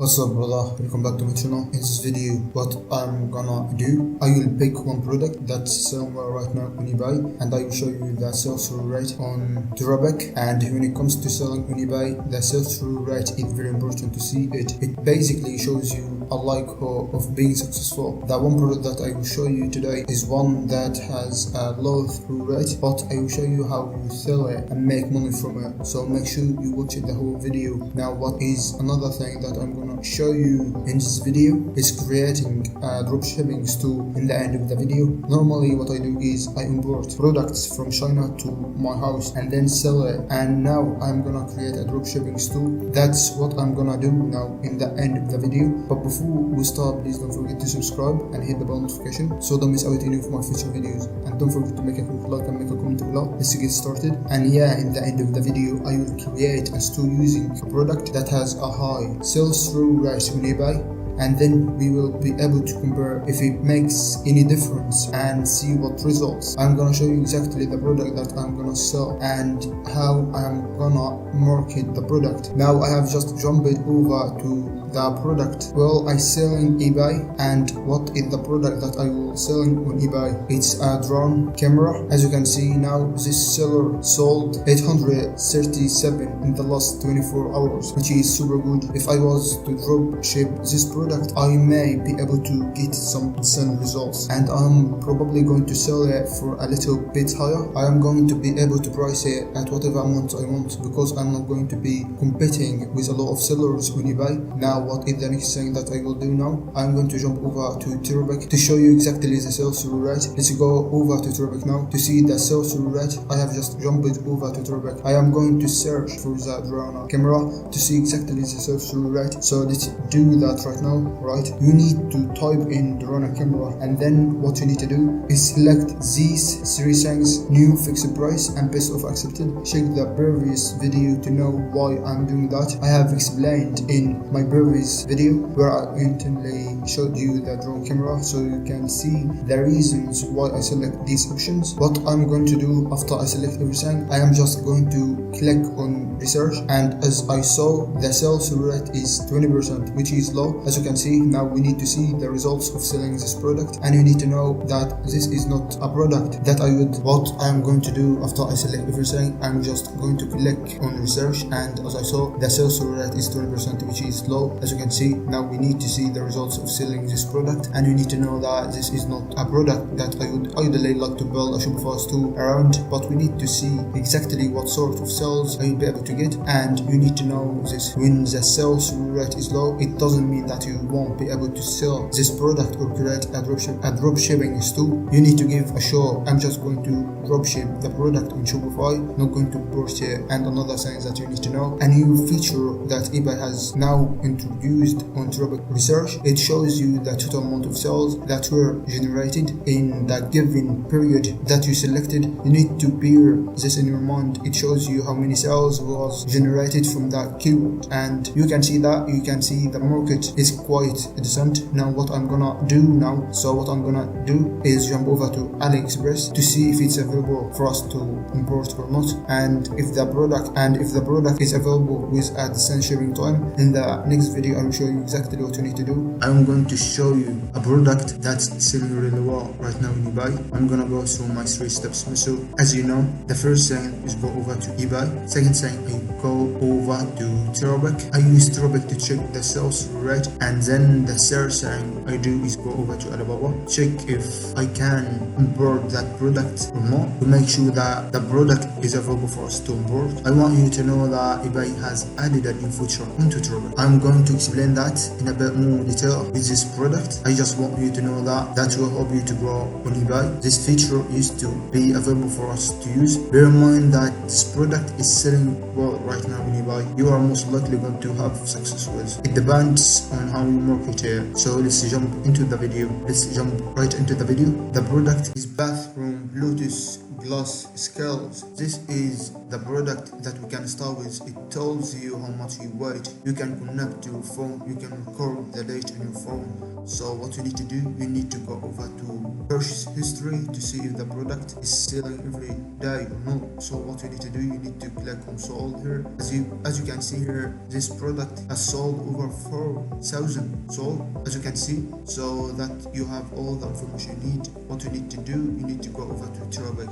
What's up, brother? Welcome back to my channel. In this video, what I'm gonna do, I will pick one product that's selling well right now on eBay, and I will show you the sales through rate on dropshipping. And when it comes to selling on eBay, the sales through rate is very important to see it. It basically shows you a likelihood of being successful. The one product that I will show you today is one that has a low through rate, but I will show you how you sell it and make money from it. So make sure you watch the whole video. Now, what is another thing that I'm gonna show you in this video is creating a dropshipping store in the end of the video. Normally what I do is I import products from China to my house and then sell it, and now I'm gonna create a dropshipping store. That's what I'm gonna do now in the end of the video. But before we start, please don't forget to subscribe and hit the bell notification so don't miss out any of my future videos, and don't forget to make a quick like and make a comment below. Let's get started. And yeah, in the end of the video I will create a store using a product that has a high sales through rate on eBay, and then we will be able to compare if it makes any difference and see what results. I'm gonna show you exactly the product that I'm gonna sell and how I'm gonna market the product. Now I have just jumped over to the product well I sell in eBay, and what is the product that I will selling on eBay? It's a drone camera. As you can see now, this seller sold 837 in the last 24 hours, which is super good. If I was to drop ship this product, I may be able to get some decent results, and I'm probably going to sell it for a little bit higher. I am going to be able to price it at whatever amount I want, because I'm not going to be competing with a lot of sellers on eBay. Now what is the next thing that I will do now? I'm going to jump over to dropshipping to show you exactly the sales through rate. Let's go over to dropshipping now to see the sales through rate. I have just jumped over to dropshipping. I am going to search for the drone camera to see exactly the sales through rate. So let's do that right now. Right, you need to type in drone camera, and then what you need to do is select these three things: new, fixed price, and best of accepted. Check the previous video to know why I'm doing that. I have explained in my previous video where I intentionally showed you the drone camera, so you can see the reasons why I select these options. What I'm going to do after I select everything, I am just going to click on research, and as I saw, the sales rate is 20%, which is low. As you can see, now we need to see the results of selling this product, and you need to know that this is not a product that I would. What I'm going to do after I select everything, I'm just going to click on research, and as I saw, the sales rate is 20%, which is low. As you can see, now we need to see the results of selling this product, and you need to know that this is not a product that I would ideally like to build a Shopify store around, but we need to see exactly what sort of sales I will be able to get. And you need to know this: when the sales rate is low, it doesn't mean that you won't be able to sell this product or create a dropshipping store. You need to give a show. I'm just going to dropship the product on Shopify, not going to post it. And another thing that you need to know, a new feature that eBay has now introduced on dropshipping research. It shows you the total amount of sales that were generated in the given period that you selected. You need to bear this in your mind. It shows you how many sales was generated from that keyword, and you can see that. You can see the market is quite decent. Now what I'm gonna do now, what I'm gonna do is jump over to AliExpress to see if it's available for us to import or not, and if the product is available with a decent shipping time. In the next video I will show you exactly what you need to do. I'm going to show you a product that's selling really well right now in eBay. I'm gonna go through my 3 steps. So as you know, the first thing is go over to eBay. Second thing, I go over to dropshipping. I use dropshipping to check the sales rate, and then the third thing I do is go over to Alibaba, check if I can import that product or not, to make sure that the product is available for us to import. I want you to know that eBay has added a new feature into dropshipping. I'm going to explain that in a bit more detail with this product. I just want you to know that will help you to grow on eBay. This feature used to be available for us to use. Bear in mind that this product is selling well right now on eBay. You are most likely going to have success with. It depends on how you market it. So let's jump into the video. Let's jump right into the video. The product is bathroom Bluetooth glass scales. This is the product that we can start with. It tells you how much you weigh. You can connect to your phone, you can record the date on your phone. So what you need to do, you need to go over to purchase history to see if the product is selling every day or not. So what you need to do, you need to click on sold here. As you can see here, this product has sold over 4,000 sold, as you can see. So that you have all the information you need. What you need to do, you need to go over to Terabic.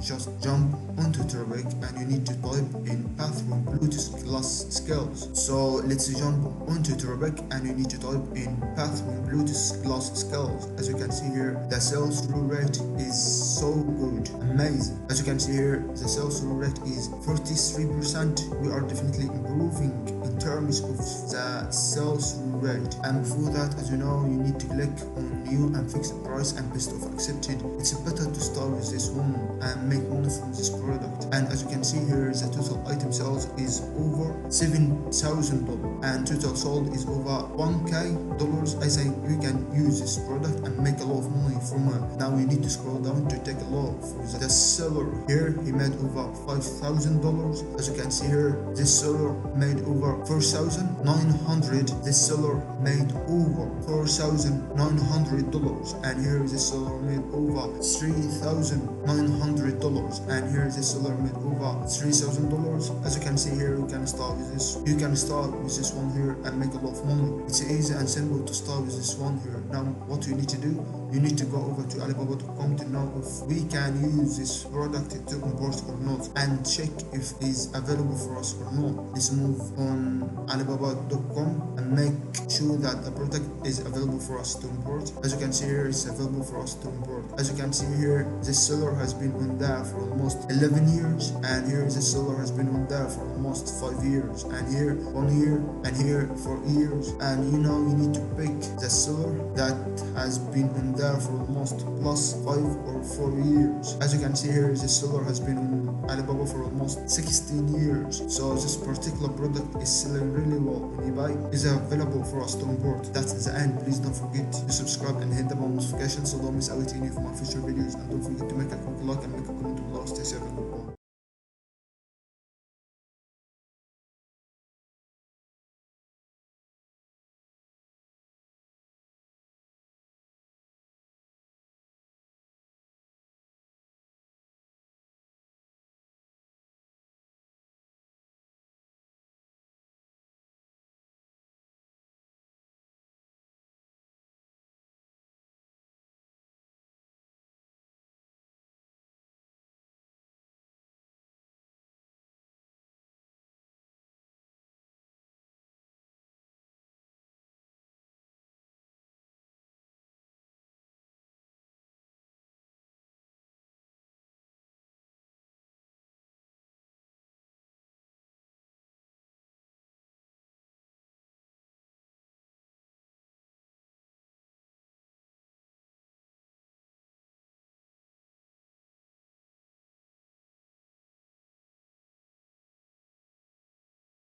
Just jump onto Terabic and you need to type in bathroom Bluetooth glass scales. So let's jump onto Terabic and you need to type in bathroom Bluetooth glass scales. As you can see here, the sales through rate is so good, amazing. As you can see here, the sales through rate is 43%. We are definitely improving in terms of the sales through rate. And before that, as you know, you need to click on new and fix the price and best of accepted. It's better to start with this one and make money from this product. And as you can see here, the total item sales is over $7,000 and total sold is over $1K. I think you can use this product and make a lot of money from it. Now we need to scroll down to take a look for the seller. Here he made over $5,000. As you can see here, this seller made over $4,900. This seller made over $4,900, and here this seller made over $3,900, and here this seller made over $3,000. As you can see here, you can start with this. You can start with this one here and make a lot of money. It's easy and simple to start with this one here. Now what you need to do, you need to go over to Alibaba.com to know if we can use this product to import or not, and check if it's available for us or not. Let's move on Alibaba.com and make sure that the product is available for us to import. As you can see here, it's available for us to import. As you can see here, this seller has been on there for almost 11 years, and here this seller has been on there for almost 5 years, and here 1 year, and here 4 years. And you know, you need to pick the seller that has been on there for almost plus 5 or 4 years. As you can see here, this seller has been on Alibaba for almost 16 years. So this particular product is selling really well on eBay. Is available for us to import. That's the end. Please don't forget to subscribe and hit the bell notification so don't miss out any of my future videos, and don't forget to make a quick like and make a comment below. Stay safe and goodbye.